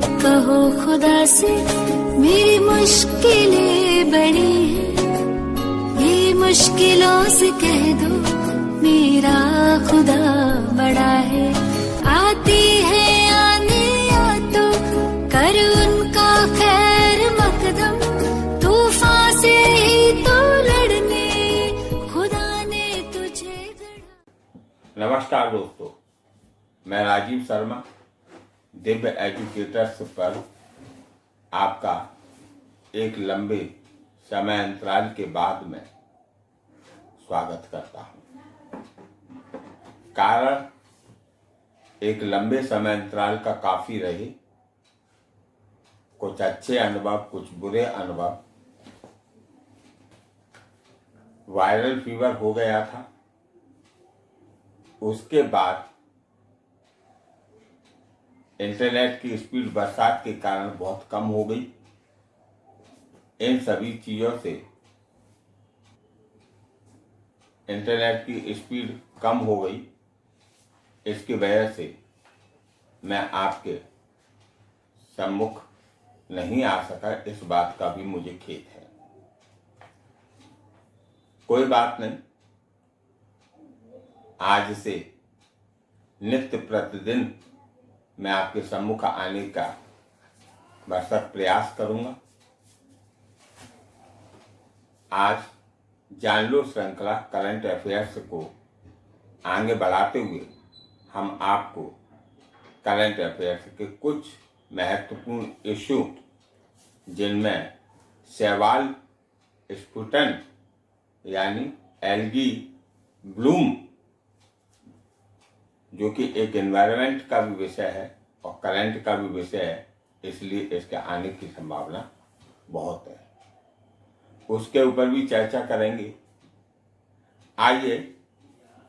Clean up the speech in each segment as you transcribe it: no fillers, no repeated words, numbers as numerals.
कहो खुदा से मेरी मुश्किलें बड़ी हैं, ये मुश्किलों से कह दो मेरा खुदा बड़ा है। आती है आने या तो कर उनका खैर मकदम, तूफान से ही तो लड़ने खुदा ने तुझे गढ़ा। नमस्कार दोस्तों, मैं राजीव शर्मा दिव्य एजुकेटर्स पर आपका एक लंबे समय अंतराल के बाद में स्वागत करता हूं। कारण एक लंबे समय अंतराल का काफी रहे, कुछ अच्छे अनुभव, कुछ बुरे अनुभव। वायरल फीवर हो गया था, उसके बाद इंटरनेट की स्पीड बरसात के कारण बहुत कम हो गई। इन सभी चीज़ों से इंटरनेट की स्पीड कम हो गई, इसकी वजह से मैं आपके सम्मुख नहीं आ सका। इस बात का भी मुझे खेद है। कोई बात नहीं, आज से नित्य प्रतिदिन मैं आपके सम्मुख आने का भरसक प्रयास करूंगा। आज जान लो श्रृंखला करंट अफेयर्स को आगे बढ़ाते हुए हम आपको करंट अफेयर्स के कुछ महत्वपूर्ण इश्यू, जिनमें शैवाल स्फुटन यानी एल्गी ब्लूम, जो कि एक एनवायरनमेंट का भी विषय है और करंट का भी विषय है, इसलिए इसके आने की संभावना बहुत है। उसके ऊपर भी चर्चा करेंगे। आइए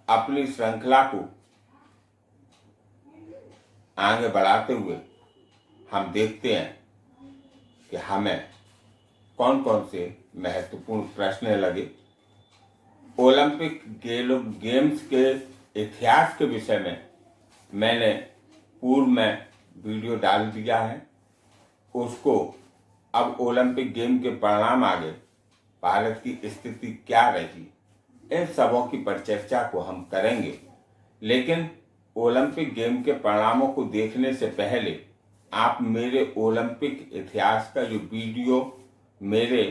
अपनी श्रृंखला को आगे बढ़ाते हुए हम देखते हैं कि हमें कौन कौन से महत्वपूर्ण प्रश्न लगे। ओलंपिक गेम्स के इतिहास के विषय में मैंने पूर्व में वीडियो डाल दिया है। उसको अब ओलंपिक गेम के परिणाम आगे भारत की स्थिति क्या रही, इन सबों की परिचर्चा को हम करेंगे। लेकिन ओलंपिक गेम के परिणामों को देखने से पहले आप मेरे ओलंपिक इतिहास का जो वीडियो मेरे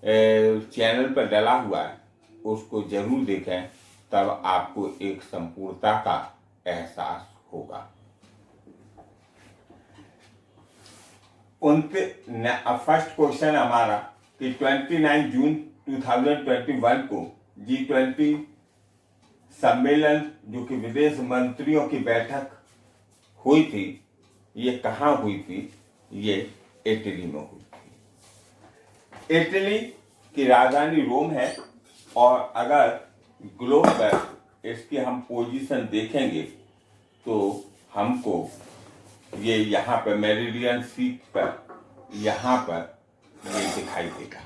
चैनल पर डला हुआ है उसको जरूर देखें, तब आपको एक संपूर्णता का एहसास होगा। फर्स्ट क्वेश्चन हमारा कि 29 जून 2021 को G20 सम्मेलन, जो कि विदेश मंत्रियों की बैठक हुई थी, ये कहाँ हुई थी? ये इटली में हुई थी। इटली की राजधानी रोम है और अगर ग्लोब पर इसकी हम पोजीशन देखेंगे तो हमको ये यहाँ पर मेरिडियन सीट पर यहाँ पर ये दिखाई देगा।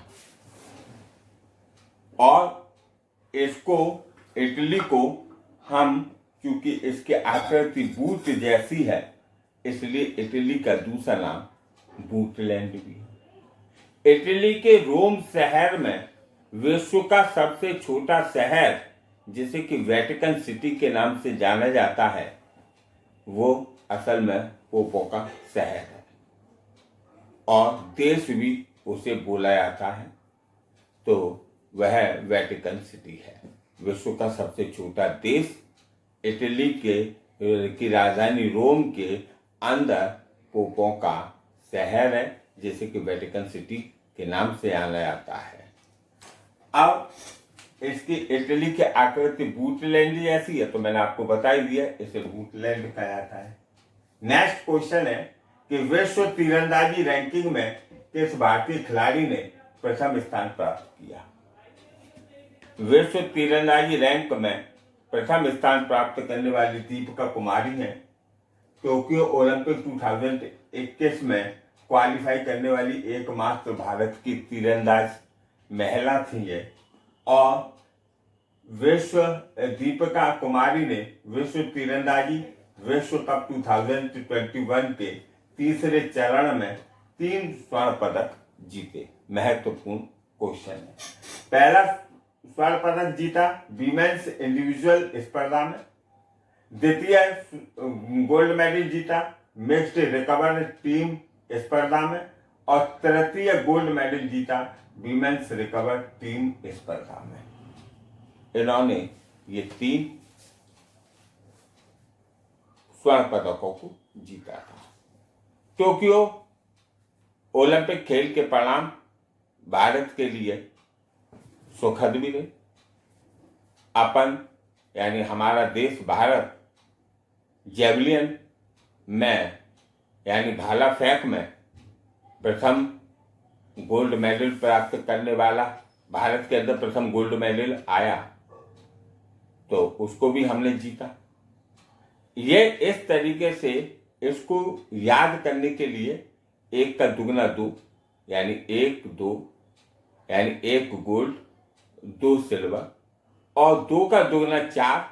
और इसको इटली को हम, चूंकि इसके आकृति बूट जैसी है, इसलिए इटली का दूसरा नाम बूटलैंड भी है। इटली के रोम शहर में विश्व का सबसे छोटा शहर, जिसे कि वेटिकन सिटी के नाम से जाना जाता है, वो असल में पोपो का शहर है और देश भी उसे बोला जाता है, तो वह वेटिकन सिटी है। विश्व का सबसे छोटा देश इटली की राजधानी रोम के अंदर पोपो का शहर है, जिसे कि वेटिकन सिटी के नाम से जाना जाता है। अब इसकी इटली की आकृति बूटलैंड जैसी है, तो मैंने आपको बता ही दिया, इसे बूटलैंड कहा जाता है। नेक्स्ट क्वेश्चन है कि विश्व तीरंदाजी रैंकिंग में किस भारतीय खिलाड़ी ने प्रथम स्थान प्राप्त किया? विश्व तीरंदाजी रैंक में प्रथम स्थान प्राप्त करने वाली दीपिका कुमारी हैं। टोक्यो ओलंपिक 2021 में क्वालिफाई करने वाली एकमात्र भारत की तीरंदाज महिला थी ये। और दीपिका कुमारी ने विश्व तीरंदाजी विश्व कप 2021 के तीसरे चरण में 3 स्वर्ण पदक जीते। महत्वपूर्ण क्वेश्चन है। पहला स्वर्ण पदक जीता वीमेन्स इंडिविजुअल स्पर्धा में। द्वितीय गोल्ड मेडल जीता मिक्स्ड रिकवर टीम स्पर्धा में। और तृतीय गोल्ड मेडल जीता वीमेन्स रिकवर टीम स्पर्धा में। इन्होंने ये 3 स्वर्ण पदकों को जीता था। टोक्यो ओलंपिक खेल के परिणाम भारत के लिए सुखद भी रहे। अपन यानी हमारा देश भारत जेवलिन में यानी भाला फेंक में प्रथम गोल्ड मेडल प्राप्त करने वाला, भारत के अंदर प्रथम गोल्ड मेडल आया तो उसको भी हमने जीता। ये इस तरीके से इसको याद करने के लिए 1 का दुगना 2 यानी 1 2 यानी 1 गोल्ड 2 सिल्वर और 2 का दुगना 4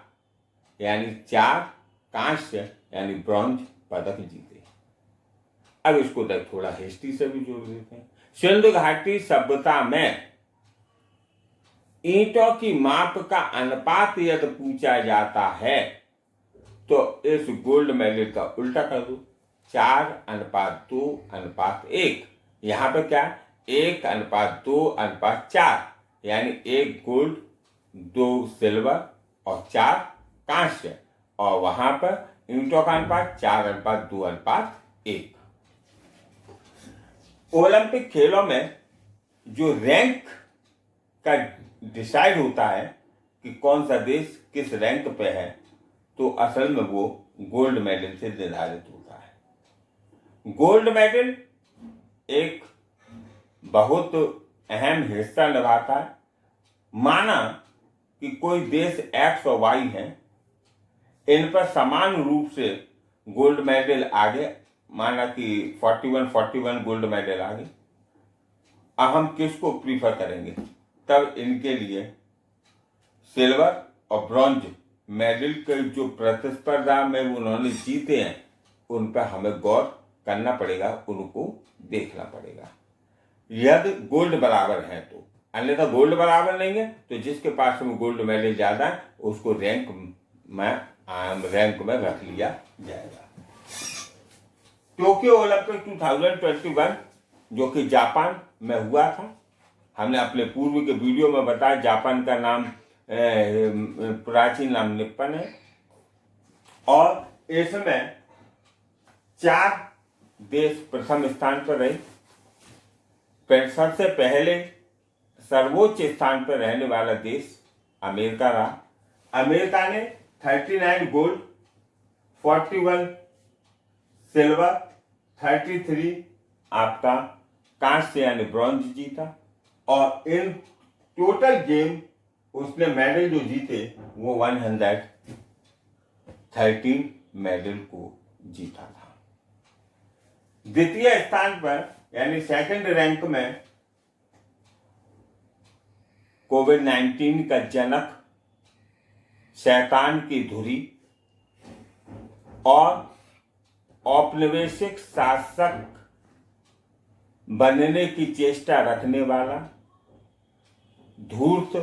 यानी 4 कांस्य यानी ब्रॉन्ज पदक जीते। अब इसको थोड़ा हिस्ट्री से भी जोड़ देते हैं। सिंधु घाटी सभ्यता में ईंटों की माप का अनुपात यदि पूछा जाता है तो इस गोल्ड मेडल का उल्टा कर दो, 4:2:1। यहां पर क्या 1:2:4 यानी 1 गोल्ड 2 सिल्वर और 4 कांस्य। और वहां पर ईंटों का अनुपात 4:2:1। ओलंपिक खेलों में जो रैंक का डिसाइड होता है कि कौन सा देश किस रैंक पे है तो असल में वो गोल्ड मेडल से निर्धारित होता है। गोल्ड मेडल एक बहुत अहम हिस्सा निभाता है। माना कि कोई देश एक्स और वाई है, इन पर समान रूप से गोल्ड मेडल आगे, माना कि 41 गोल्ड मेडल आगे, अब हम किसको प्रीफर करेंगे? तब इनके लिए सिल्वर और ब्रॉन्ज मेडल के जो प्रतिस्पर्धा में उन्होंने जीते हैं उन पर हमें गौर करना पड़ेगा, उनको देखना पड़ेगा। यदि गोल्ड बराबर है तो, अन्यथा गोल्ड बराबर नहीं है तो जिसके पास में गोल्ड मेडल ज्यादा है उसको रैंक में रख लिया जाएगा। टोक्यो ओलंपिक 2021 जो कि जापान में हुआ था, हमने अपने पूर्व के वीडियो में बताया जापान का नाम प्राचीन नाम निप्पन है। और इसमें 4 देश प्रथम स्थान पर रहे। सबसे पहले सर्वोच्च स्थान पर रहने वाला देश अमेरिका रहा। अमेरिका ने 39 गोल्ड, 41 सिल्वर, 33 आपका कांस्य यानी ब्रॉन्ज जीता। और इन टोटल गेम उसने मेडल जो जीते वो 113 मेडल को जीता था। द्वितीय स्थान पर यानी सेकंड रैंक में कोविड-19 का जनक, शैतान की धुरी और औपनिवेशिक शासक बनने की चेष्टा रखने वाला, धूर्त,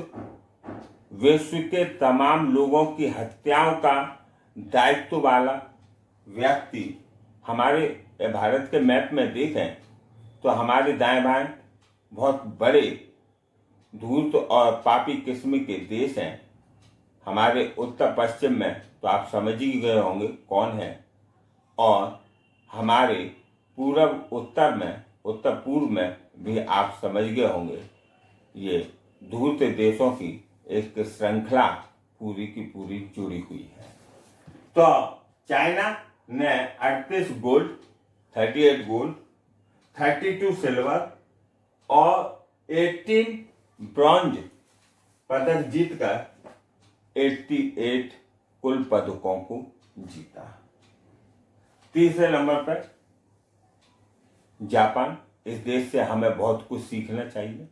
विश्व के तमाम लोगों की हत्याओं का दायित्व वाला व्यक्ति। हमारे भारत के मैप में देखें तो हमारे दाएं बाएं बहुत बड़े धूर्त और पापी किस्म के देश हैं। हमारे उत्तर पश्चिम में तो आप समझ ही गए होंगे कौन है, और हमारे उत्तर पूर्व में भी आप समझ गए होंगे। ये धूर्त देशों की एक श्रृंखला पूरी की पूरी जुड़ी हुई है। तो चाइना ने 38 गोल्ड, 38 गोल्ड, 32 सिल्वर और 18 ब्रॉन्ज पदक जीतकर 88 कुल पदकों को जीता। तीसरे नंबर पर जापान। इस देश से हमें बहुत कुछ सीखना चाहिए।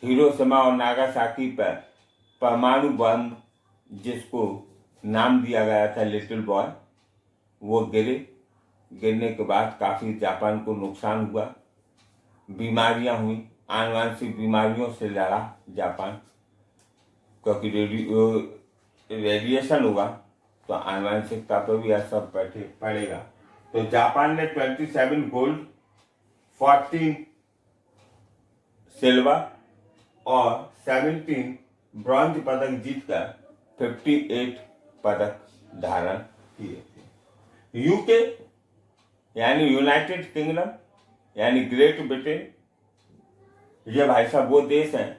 हिरोशिमा और नागासाकी पर परमाणु बम, जिसको नाम दिया गया था लिटिल बॉय, वो गिरने के बाद काफ़ी जापान को नुकसान हुआ, बीमारियां हुई, आनुवंशिक बीमारियों से लड़ा जापान, क्योंकि रेडिएशन हुआ तो आनुवंशिकता पर भी असर पड़ेगा। तो जापान ने 27 गोल्ड, 14 सिल्वर और 17 ब्रॉन्ज पदक जीतकर 58 पदक धारण किए थे। यूके यानी यूनाइटेड किंगडम यानी ग्रेट ब्रिटेन, ये भाई साहब वो देश हैं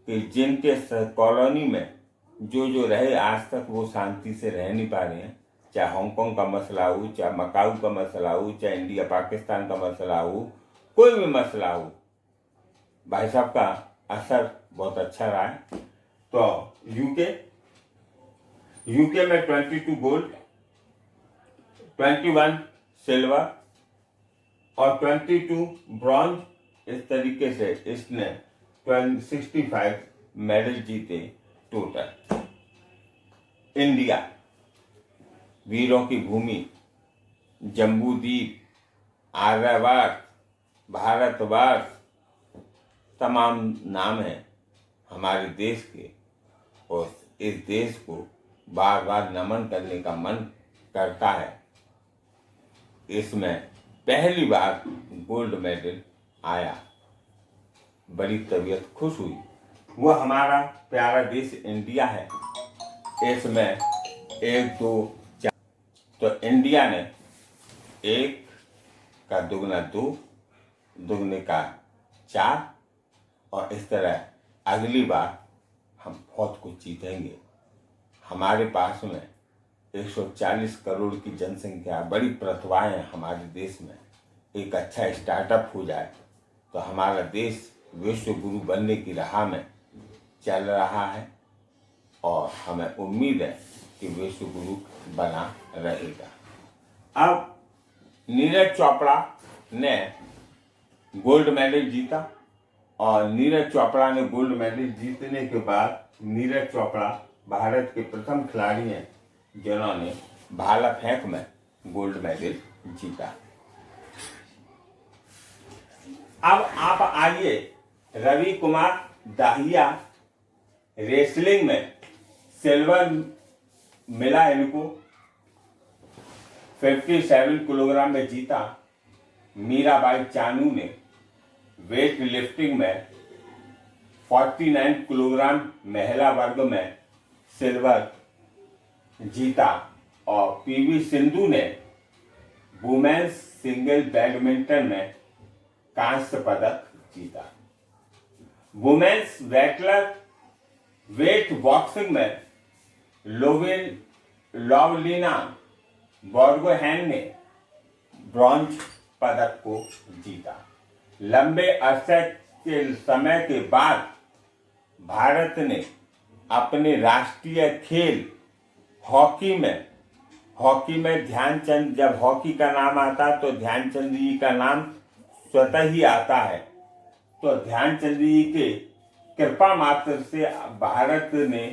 कि जिनके कॉलोनी में जो रहे आज तक वो शांति से रह नहीं पा रहे हैं। चाहे हांगकांग का मसला हो, चाहे मकाऊ का मसला हो, चाहे इंडिया पाकिस्तान का मसला हो, कोई भी मसला हो, भाई साहब का असर बहुत अच्छा रहा है। तो यूके में 22 गोल्ड, 21 सिल्वर और 22 ब्रॉन्ज, इस तरीके से इसने 65 मेडल जीते टोटल। इंडिया वीरों की भूमि, जम्बूद्वीप, आर्यवर्त, भारतवर्ष, तमाम नाम हैं हमारे देश के, और इस देश को बार बार नमन करने का मन करता है। इसमें पहली बार गोल्ड मेडल आया, बड़ी तबीयत खुश हुई। वो हमारा प्यारा देश इंडिया है। इसमें 1 2 4, तो इंडिया ने 1 का दुगना 2, दुगने का 4, और इस तरह अगली बार हम बहुत कुछ जीतेंगे। हमारे पास में 140 करोड़ की जनसंख्या, बड़ी प्रतिभाएं हैं हमारे देश में। एक अच्छा स्टार्टअप हो जाए तो हमारा देश विश्व गुरु बनने की राह में चल रहा है, और हमें उम्मीद है कि विश्व गुरु बना रहेगा। अब नीरज चोपड़ा ने गोल्ड मेडल जीता, और नीरज चोपड़ा ने गोल्ड मेडल जीतने के बाद नीरज चोपड़ा भारत के प्रथम खिलाड़ी हैं जिन्होंने भाला फेंक में गोल्ड मेडल जीता। अब आप आइए, रवि कुमार दाहिया रेसलिंग में सिल्वर मिला इनको, 57 किलोग्राम में जीता। मीराबाई चानू ने वेट लिफ्टिंग में 49 किलोग्राम महिला वर्ग में सिल्वर जीता, और पीवी सिंधु ने वुमेन्स सिंगल बैडमिंटन में कांस्य पदक जीता। वुमेन्स वेट बॉक्सिंग में लवलीना बोर्गोहेन ने ब्रॉन्ज पदक को जीता। लंबे अरसे के समय के बाद भारत ने अपने राष्ट्रीय खेल हॉकी में ध्यानचंद, जब हॉकी का नाम आता है तो ध्यानचंद जी का नाम स्वतः ही आता है। तो ध्यानचंद जी के कृपा मात्र से भारत ने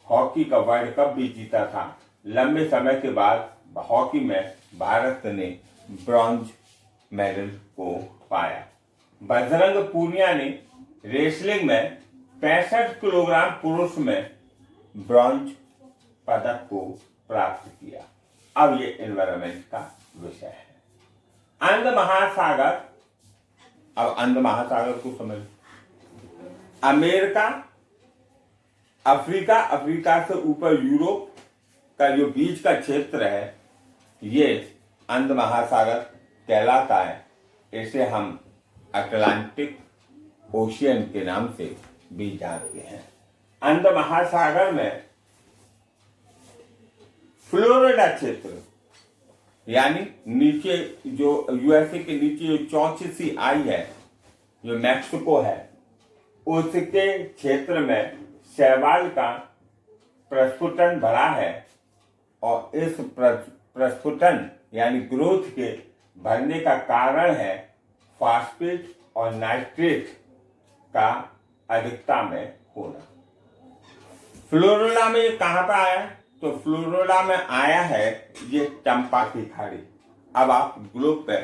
हॉकी का वर्ल्ड कप भी जीता था। लंबे समय के बाद हॉकी में भारत ने ब्रॉन्ज मेडल को पाया। बजरंग पूनिया ने रेसलिंग में 65 किलोग्राम पुरुष में ब्रॉन्ज पदक को प्राप्त किया। अब ये एनवायरमेंट का विषय है। अंध महासागर, अब अंध महासागर को समझ, अमेरिका, अफ्रीका से ऊपर यूरोप का जो बीच का क्षेत्र है, ये अंध महासागर कहलाता है। इसे हम अटलांटिक ओशियन के नाम से भी जानते हैं। अंध महासागर में फ्लोरिडा क्षेत्र, यानी नीचे जो यूएसए के नीचे जो चौथी सी आई है, जो मैक्सिको है, उसके क्षेत्र में शैवाल का प्रस्फुटन भरा है, और इस प्रस्फुटन यानी ग्रोथ के भरने का कारण है फास्फेट और नाइट्रेट का अधिकता में होना। फ्लोरिडा में ये कहाँ पर आया है? तो फ्लोरिडा में आया है ये टम्पा की खाड़ी। अब आप ग्लोब पे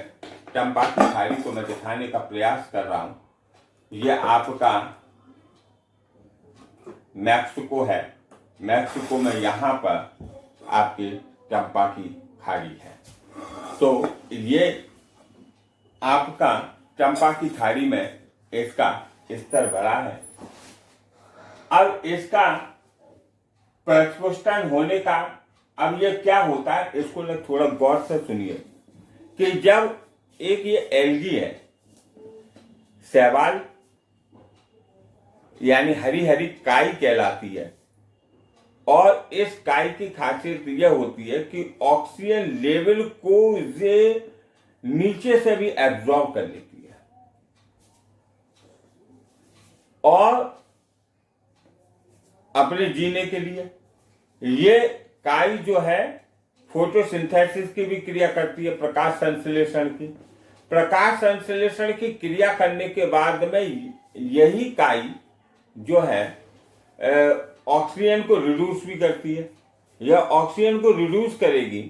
चंपा की खाड़ी को मैं दिखाने का प्रयास कर रहा हूं। ये आपका मैक्सिको है। मैक्सिको में यहाँ पर आपके चंपा की खाड़ी है। तो ये आपका चंपा की खाड़ी में इसका स्तर बड़ा है। अब इसका प्रस्फुटन होने का अब ये क्या होता है, इसको ना थोड़ा गौर से सुनिए कि जब एक ये एल्गी है, शैवाल यानी हरी हरी काई कहलाती है, और इस काई की खासियत यह होती है कि ऑक्सीजन लेवल को ये नीचे से भी एब्जॉर्ब कर लेती है, और अपने जीने के लिए ये काई जो है फोटोसिंथेसिस की भी क्रिया करती है, प्रकाश संश्लेषण की। प्रकाश संश्लेषण की क्रिया करने के बाद में यही काई जो है ऑक्सीजन को रिड्यूस भी करती है। यह ऑक्सीजन को रिड्यूस करेगी,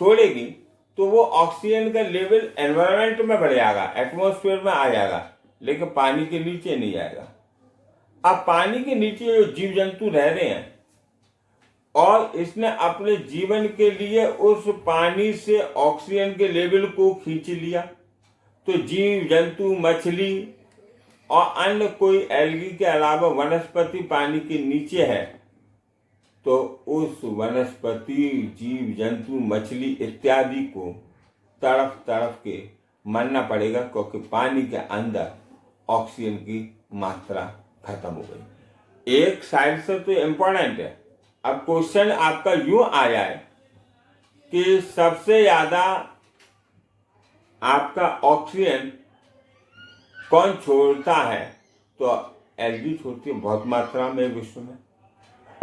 छोड़ेगी, तो वो ऑक्सीजन का लेवल एनवायरनमेंट में बढ़ जाएगा, एटमॉस्फेयर में आ जाएगा, लेकिन पानी के नीचे नहीं आएगा। अब पानी के नीचे जो जीव जंतु रह रहे हैं और इसने अपने जीवन के लिए उस पानी से ऑक्सीजन के लेवल को खींच लिया, तो जीव जंतु, मछली और अन्य कोई एल्गी के अलावा वनस्पति पानी के नीचे है, तो उस वनस्पति, जीव जंतु, मछली इत्यादि को तड़प तड़प के मरना पड़ेगा, क्योंकि पानी के अंदर ऑक्सीजन की मात्रा खत्म हो गई। एक साइड से तो इम्पोर्टेंट है। अब क्वेश्चन आपका यूं आया है कि सबसे ज्यादा आपका ऑक्सीजन कौन छोड़ता है, तो एल्गी छोड़ती है बहुत मात्रा में विश्व में,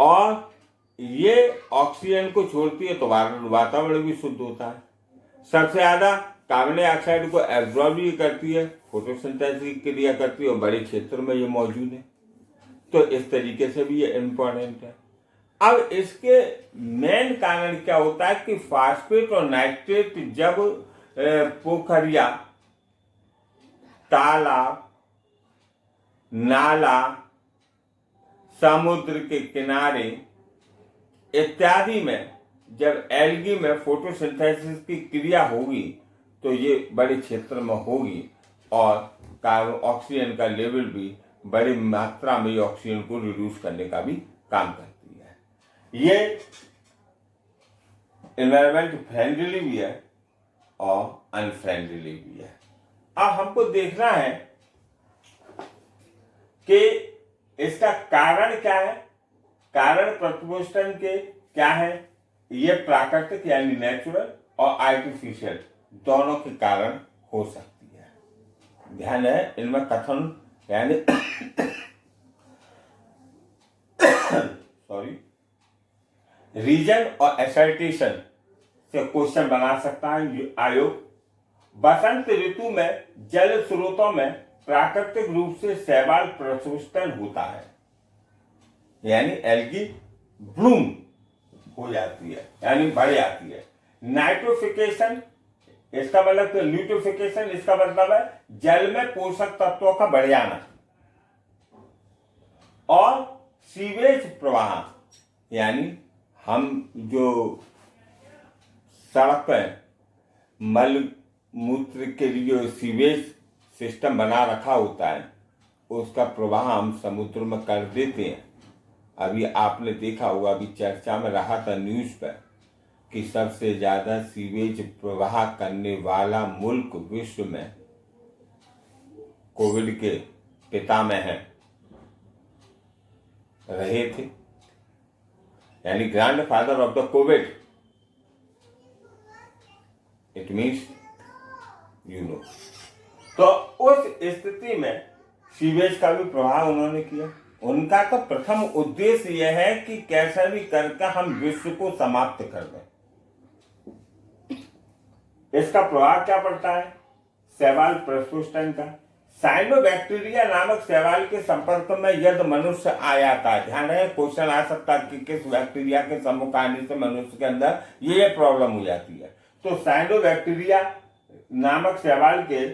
और ये ऑक्सीजन को छोड़ती है तो वातावरण भी शुद्ध होता है। सबसे ज्यादा कार्बन डाइऑक्साइड को एब्जॉर्ब भी करती है, फोटोसिंथेसिस की क्रिया करती है, और बड़े क्षेत्र में ये मौजूद है। तो इस तरीके से भी ये इम्पोर्टेंट है। अब इसके मेन कारण क्या होता है कि फास्फेट और नाइट्रेट जब पोखरिया, तालाब, नाला, समुद्र के किनारे इत्यादि में जब एल्गी में फोटोसिंथेसिस की क्रिया होगी, तो ये बड़े क्षेत्र में होगी, और कार्बन ऑक्सीजन का लेवल भी बड़ी मात्रा में ऑक्सीजन को रिड्यूस करने का भी काम करती है। ये एनवायरमेंट फ्रेंडली भी है और अनफ्रेंडली भी है। अब हमको देखना है कि इसका कारण क्या है, कारण प्रस्फुटन के क्या है। ये प्राकृतिक यानी नेचुरल और आर्टिफिशियल दोनों के कारण हो सकती है। ध्यान है, इनमें कथन यानी सॉरी रीजन और असर्टेशन से क्वेश्चन बना सकता है आयोग। बसंत ऋतु में जल स्रोतों में प्राकृतिक रूप से शैवाल प्रस्फुटन होता है, यानी एल्गी ब्लूम हो जाती है, यानी बढ़ जाती है। नाइट्रोफिकेशन, इसका मतलब तो न्यूट्रिफिकेशन, इसका मतलब है जल में पोषक तत्वों का बढ़ जाना, और सीवेज प्रवाह, यानी हम जो सड़क पर मल मूत्र के लिए सीवेज सिस्टम बना रखा होता है, उसका प्रवाह हम समुद्र में कर देते हैं। अभी आपने देखा होगा, अभी चर्चा में रहा था न्यूज पर कि सबसे ज्यादा सीवेज प्रवाह करने वाला मुल्क विश्व में कोविड के पिता में है रहे थे, यानी grand father of the Covid. It means you know. तो उस स्थिति में सीवेज का भी प्रभाव उन्होंने किया। उनका तो प्रथम उद्देश्य यह है कि कैसे भी करके हम विश्व को समाप्त कर दें। इसका प्रभाव क्या पड़ता है शैवाल प्रस्फुटन का। साइनोबैक्टीरिया नामक शैवाल के संपर्क में यदि मनुष्य आ जाता है, ध्यान रहे क्वेश्चन आ सकता है कि किस बैक्टीरिया के सम्मुख आने से मनुष्य के अंदर ये प्रॉब्लम हो जाती है। तो साइनोबैक्टीरिया नामक शैवाल के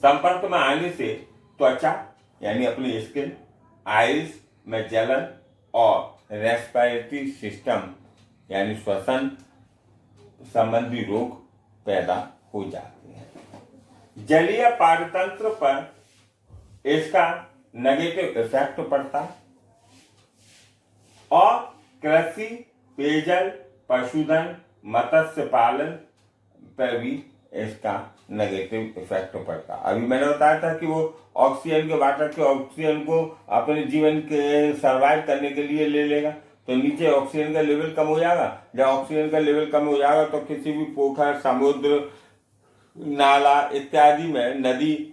संपर्क में आने से त्वचा यानी अपनी स्किन, आइज में जलन और रेस्पिरेटरी सिस्टम यानी श्वसन संबंधी रोग पैदा हो जाते हैं। जलीय पारतंत्र पर इसका नेगेटिव इफेक्ट पड़ता है और कृषि, पेयजल, पशुधन, मत्स्य पालन पर भी इसका नेगेटिव इफेक्ट पड़ता। अभी मैंने बताया था कि वो ऑक्सीजन के वाटर के ऑक्सीजन को अपने जीवन के सर्वाइव करने के लिए ले लेगा, तो नीचे ऑक्सीजन का लेवल कम हो जाएगा। जब ऑक्सीजन का लेवल कम हो जाएगा तो किसी भी पोखर, समुद्र, नाला इत्यादि में, नदी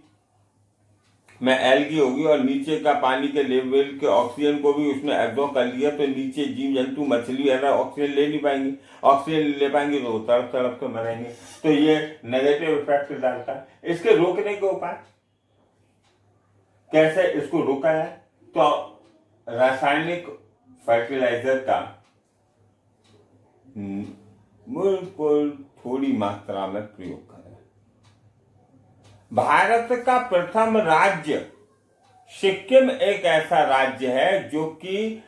में एल्गी होगी और नीचे का पानी के लेवल के ऑक्सीजन को भी उसने एब्जॉर्ब कर लिया, तो नीचे जीव जंतु, मछली वगैरह ऑक्सीजन ले नहीं पाएंगी। ऑक्सीजन ले पाएंगे तो तड़प तड़प तो मरेंगे। तो ये नेगेटिव इफेक्ट डालता है। इसके रोकने के उपाय कैसे इसको रोका है? तो रासायनिक फर्टिलाइजर का बिल्कुल थोड़ी मात्रा में प्रयोग करें। भारत का प्रथम राज्य सिक्किम एक ऐसा राज्य है जो कि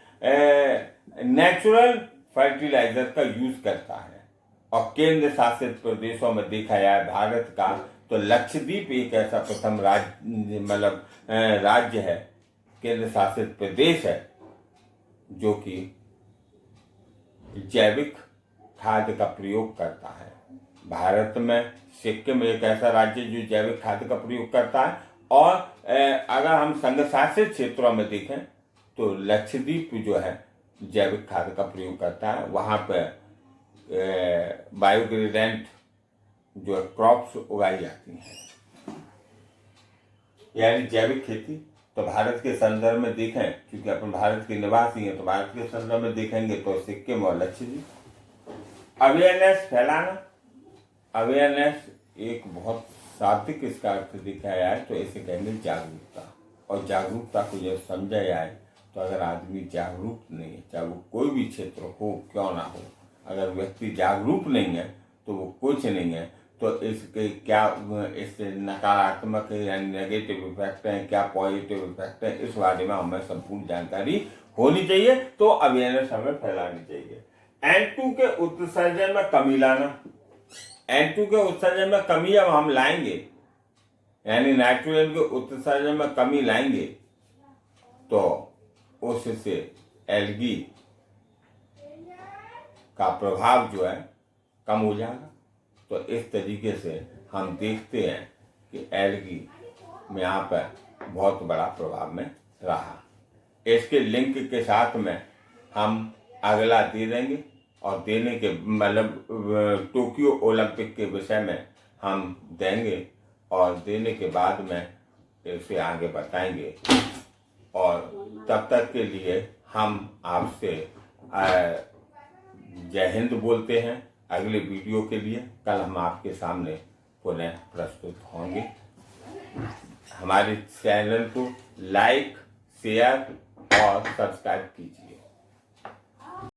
नेचुरल फर्टिलाइजर का यूज करता है। और केंद्र शासित प्रदेशों में देखा जाए भारत का, तो लक्षद्वीप एक ऐसा प्रथम राज्य मतलब राज्य है, केंद्र शासित प्रदेश है जो कि जैविक खाद का प्रयोग करता है। भारत में सिक्किम एक ऐसा राज्य जो जैविक खाद का प्रयोग करता है। और अगर हम संघ शासित क्षेत्रों में देखें तो लक्षद्वीप जो है जैविक खाद का प्रयोग करता है। वहाँ पर बायोग्रेडेंट जो क्रॉप्स उगाई जाती हैं, यानी जैविक खेती। तो भारत के संदर्भ में देखें, क्योंकि अपन भारत के निवासी हैं, तो भारत के संदर्भ में देखेंगे तो सिक्किम और लक्षद्वीप। अवेयरनेस फैलाना, अवेयरनेस एक बहुत सात्विक इसका अर्थ देखा जाए तो इसे कहेंगे जागरूकता। और जागरूकता को जब समझा जाए तो अगर आदमी जागरूक नहीं है, चाहे वो कोई भी क्षेत्र हो क्यों ना हो, अगर व्यक्ति जागरूक नहीं है तो वो कुछ नहीं है। तो इसके क्या इससे नकारात्मक यानी नेगेटिव इफेक्ट हैं, क्या पॉजिटिव इफेक्ट है, इस बारे में हमें संपूर्ण जानकारी होनी चाहिए। तो अवेयरनेस हमें फैलानी चाहिए। N2 के उत्सर्जन में कमी लाना। N2 के उत्सर्जन में कमी जब हम लाएंगे, यानी नाइट्रोजन के उत्सर्जन में कमी लाएंगे, तो उससे एल्गी का प्रभाव जो है कम हो जाएगा। तो इस तरीके से हम देखते हैं कि एल्गी में यहाँ पर बहुत बड़ा प्रभाव में रहा। इसके लिंक के साथ में हम अगला दे देंगे और देने के मतलब टोक्यो ओलंपिक के विषय में हम देंगे और देने के बाद में इसे आगे बताएंगे। और तब तक के लिए हम आपसे जय हिंद बोलते हैं। अगले वीडियो के लिए कल हम आपके सामने पुनः प्रस्तुत होंगे। हमारे चैनल को लाइक, शेयर और सब्सक्राइब कीजिए।